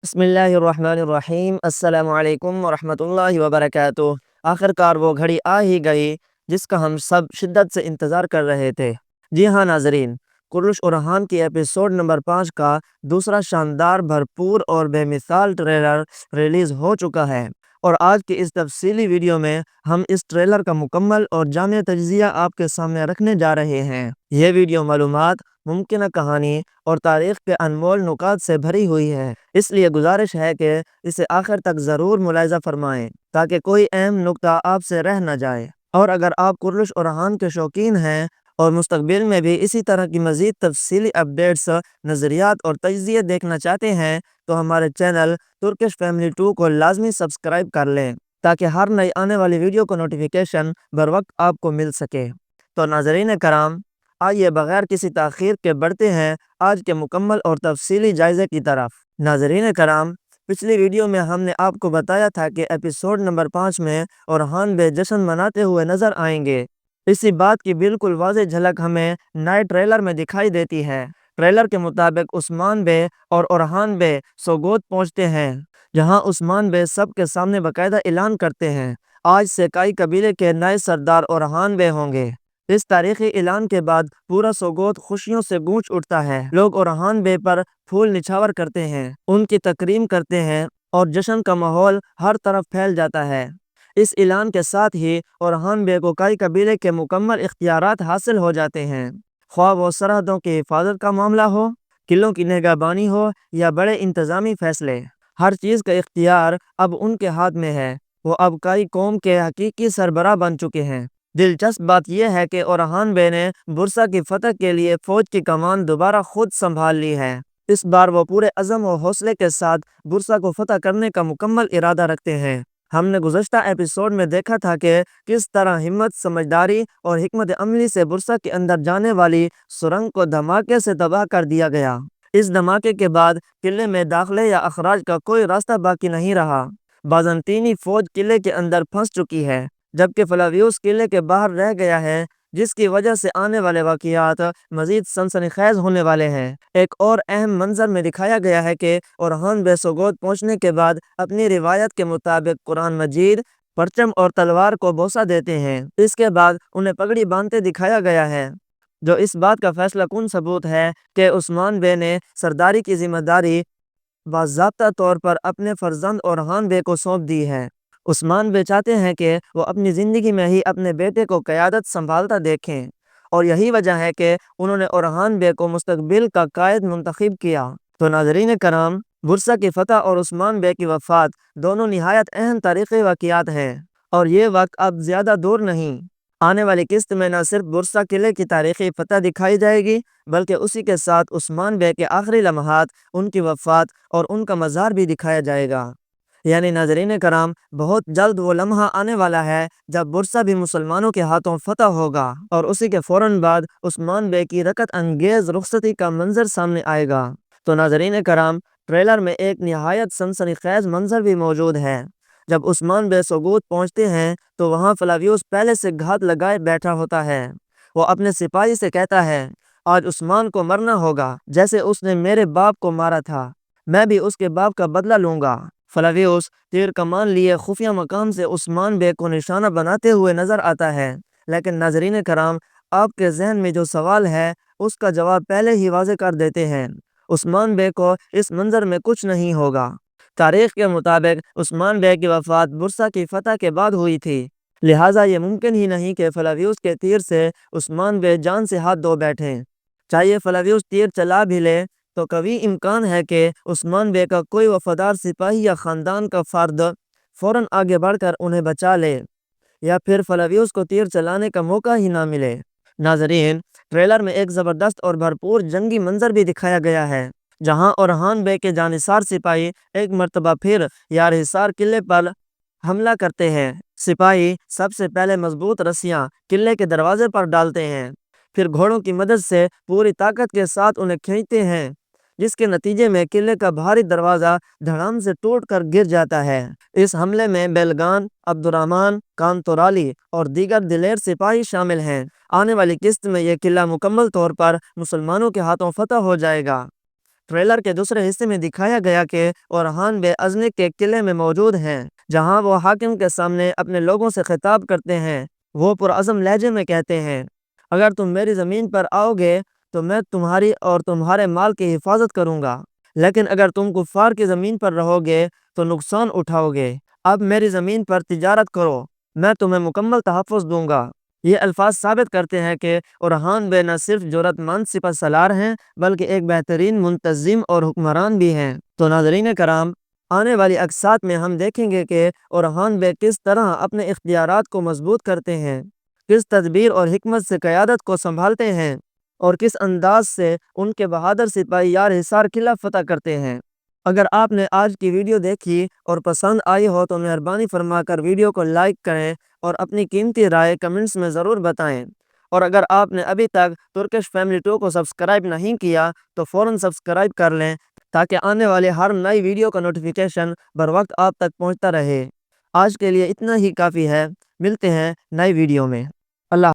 بسم اللہ الرحمن الرحیم۔ السلام علیکم ورحمۃ اللہ وبرکاتہ۔ آخر کار وہ گھڑی آ ہی گئی جس کا ہم سب شدت سے انتظار کر رہے تھے۔ جی ہاں ناظرین، کرش اورحان کی ایپیسوڈ نمبر 5 کا دوسرا شاندار، بھرپور اور بے مثال ٹریلر ریلیز ہو چکا ہے، اور آج کی اس تفصیلی ویڈیو میں ہم اس ٹریلر کا مکمل اور جامع تجزیہ آپ کے سامنے رکھنے جا رہے ہیں۔ یہ ویڈیو معلومات، ممکنہ کہانی اور تاریخ کے انمول نکات سے بھری ہوئی ہے، اس لیے گزارش ہے کہ اسے آخر تک ضرور ملاحظہ فرمائیں تاکہ کوئی اہم نکتہ آپ سے رہ نہ جائے۔ اور اگر آپ کرش اورحان کے شوقین ہیں اور مستقبل میں بھی اسی طرح کی مزید تفصیلی اپڈیٹس، نظریات اور تجزیے دیکھنا چاہتے ہیں تو ہمارے چینل ترکش فیملی 2 کو لازمی سبسکرائب کر لیں تاکہ ہر نئی آنے والی ویڈیو کو نوٹیفیکیشن بر وقت آپ کو مل سکے۔ تو ناظرین کرام، آئیے بغیر کسی تاخیر کے بڑھتے ہیں آج کے مکمل اور تفصیلی جائزے کی طرف۔ ناظرین کرام، پچھلی ویڈیو میں ہم نے آپ کو بتایا تھا کہ ایپیسوڈ نمبر 5 میں اورحان بے جشن مناتے ہوئے نظر آئیں گے۔ اسی بات کی بالکل واضح جھلک ہمیں نئے ٹریلر میں دکھائی دیتی ہے۔ ٹریلر کے مطابق عثمان بے اور اورحان بے سوگوت پہنچتے ہیں، جہاں عثمان بے سب کے سامنے باقاعدہ اعلان کرتے ہیں آج سے کائی قبیلے کے نئے سردار اورحان بے ہوں گے۔ اس تاریخی اعلان کے بعد پورا سوگوت خوشیوں سے گونج اٹھتا ہے۔ لوگ اورحان بے پر پھول نچھاور کرتے ہیں، ان کی تکریم کرتے ہیں اور جشن کا ماحول ہر طرف پھیل جاتا ہے۔ اس اعلان کے ساتھ ہی اورحان بے کو کائی قبیلے کے مکمل اختیارات حاصل ہو جاتے ہیں، خواہ وہ سرحدوں کی حفاظت کا معاملہ ہو، قلعوں کی نگہبانی ہو یا بڑے انتظامی فیصلے۔ ہر چیز کا اختیار اب ان کے ہاتھ میں ہے۔ وہ اب کائی قوم کے حقیقی سربراہ بن چکے ہیں۔ دلچسپ بات یہ ہے کہ اورحان بے نے برسا کی فتح کے لیے فوج کی کمان دوبارہ خود سنبھال لی ہے۔ اس بار وہ پورے عزم و حوصلے کے ساتھ برسا کو فتح کرنے کا مکمل ارادہ رکھتے ہیں۔ ہم نے گزشتہ ایپیسوڈ میں دیکھا تھا کہ کس طرح ہمت، سمجھداری اور حکمت عملی سے برسا کے اندر جانے والی سرنگ کو دھماکے سے تباہ کر دیا گیا۔ اس دھماکے کے بعد قلعے میں داخلے یا اخراج کا کوئی راستہ باقی نہیں رہا۔ بازنطینی فوج قلعے کے اندر پھنس چکی ہے، جبکہ فلاویوس قلعے کے باہر رہ گیا ہے، جس کی وجہ سے آنے والے واقعات مزید سنسنی خیز ہونے والے ہیں۔ ایک اور اہم منظر میں دکھایا گیا ہے کہ اورحان بے سوگوت پہنچنے کے بعد اپنی روایت کے مطابق قرآن مجید، پرچم اور تلوار کو بوسہ دیتے ہیں۔ اس کے بعد انہیں پگڑی باندھتے دکھایا گیا ہے، جو اس بات کا فیصلہ کن ثبوت ہے کہ عثمان بے نے سرداری کی ذمہ داری باضابطہ طور پر اپنے فرزند اورحان بے کو سونپ دی ہے۔ عثمان بے چاہتے ہیں کہ وہ اپنی زندگی میں ہی اپنے بیٹے کو قیادت سنبھالتا دیکھیں، اور یہی وجہ ہے کہ انہوں نے اورحان بے کو مستقبل کا قائد منتخب کیا۔ تو ناظرین کرام، برسا کی فتح اور عثمان بے کی وفات دونوں نہایت اہم تاریخی واقعات ہیں، اور یہ وقت اب زیادہ دور نہیں۔ آنے والی قسط میں نہ صرف برسا قلعے کی تاریخی فتح دکھائی جائے گی، بلکہ اسی کے ساتھ عثمان بے کے آخری لمحات، ان کی وفات اور ان کا مزار بھی دکھایا جائے گا۔ یعنی ناظرین کرام، بہت جلد وہ لمحہ آنے والا ہے جب برسا بھی مسلمانوں کے ہاتھوں فتح ہوگا، اور اسی کے فوراً بعد عثمان بے کی رکت انگیز رخصتی کا منظر سامنے آئے گا۔ تو ناظرین کرام، ٹریلر میں ایک نہایت سنسنی خیز منظر بھی موجود ہے۔ جب عثمان بے سوگوت پہنچتے ہیں تو وہاں فلاویوس پہلے سے گھات لگائے بیٹھا ہوتا ہے۔ وہ اپنے سپاہی سے کہتا ہے، آج عثمان کو مرنا ہوگا، جیسے اس نے میرے باپ کو مارا تھا، میں بھی اس کے باپ کا بدلہ لوں گا۔ فلاویوس تیر کمان لیے خفیہ مقام سے عثمان بے کو نشانہ بناتے ہوئے نظر آتا ہے، لیکن ناظرین کرام، آپ کے ذہن میں جو سوال ہے اس کا جواب پہلے ہی واضح کر دیتے ہیں۔ عثمان بے کو اس منظر میں کچھ نہیں ہوگا۔ تاریخ کے مطابق عثمان بے کی وفات برسا کی فتح کے بعد ہوئی تھی، لہٰذا یہ ممکن ہی نہیں کہ فلاویوس کے تیر سے عثمان بے جان سے ہاتھ دھو بیٹھیں۔ چاہیے فلاویوس تیر چلا بھی لے تو قوی امکان ہے کہ عثمان بے کا کوئی وفادار سپاہی یا خاندان کا فرد فوراً آگے بڑھ کر انہیں بچا لے، یا پھر فلاویوس کو تیر چلانے کا موقع ہی نہ ملے۔ ناظرین، ٹریلر میں ایک زبردست اور بھرپور جنگی منظر بھی دکھایا گیا ہے، جہاں اورحان بے کے جانثار سپاہی ایک مرتبہ پھر یار حصار قلعے پر حملہ کرتے ہیں۔ سپاہی سب سے پہلے مضبوط رسیاں قلعے کے دروازے پر ڈالتے ہیں، پھر گھوڑوں کی مدد سے پوری طاقت کے ساتھ انہیں کھینچتے ہیں، جس کے نتیجے میں قلعے کا بھاری دروازہ دھڑام سے ٹوٹ کر گر جاتا ہے۔ اس حملے میں بیلگان، عبد الرحمن، کانتورالی اور دیگر دلیر سپاہی شامل ہیں۔ آنے والی قسط میں یہ قلعہ مکمل طور پر مسلمانوں کے ہاتھوں فتح ہو جائے گا۔ ٹریلر کے دوسرے حصے میں دکھایا گیا کہ اورہان بے ازنک کے قلعے میں موجود ہیں، جہاں وہ حاکم کے سامنے اپنے لوگوں سے خطاب کرتے ہیں۔ وہ پرعزم لہجے میں کہتے ہیں، اگر تم میری زمین پر آؤ گے تو میں تمہاری اور تمہارے مال کی حفاظت کروں گا، لیکن اگر تم کفار کی زمین پر رہو گے تو نقصان اٹھاؤ گے۔ اب میری زمین پر تجارت کرو، میں تمہیں مکمل تحفظ دوں گا۔ یہ الفاظ ثابت کرتے ہیں کہ اورہان بے نہ صرف جرأت مند سپہ سالار ہیں بلکہ ایک بہترین منتظم اور حکمران بھی ہیں۔ تو ناظرین کرام، آنے والی اقساط میں ہم دیکھیں گے کہ اورہان بے کس طرح اپنے اختیارات کو مضبوط کرتے ہیں، کس تدبیر اور حکمت سے قیادت کو سنبھالتے ہیں، اور کس انداز سے ان کے بہادر سپاہی یار حصار قلعہ فتح کرتے ہیں۔ اگر آپ نے آج کی ویڈیو دیکھی اور پسند آئی ہو تو مہربانی فرما کر ویڈیو کو لائک کریں اور اپنی قیمتی رائے کمنٹس میں ضرور بتائیں، اور اگر آپ نے ابھی تک ترکش فیملی 2 کو سبسکرائب نہیں کیا تو فوراً سبسکرائب کر لیں تاکہ آنے والے ہر نئی ویڈیو کا نوٹیفیکیشن بر وقت آپ تک پہنچتا رہے۔ آج کے لیے اتنا ہی کافی ہے، ملتے ہیں نئی ویڈیو میں۔ اللہ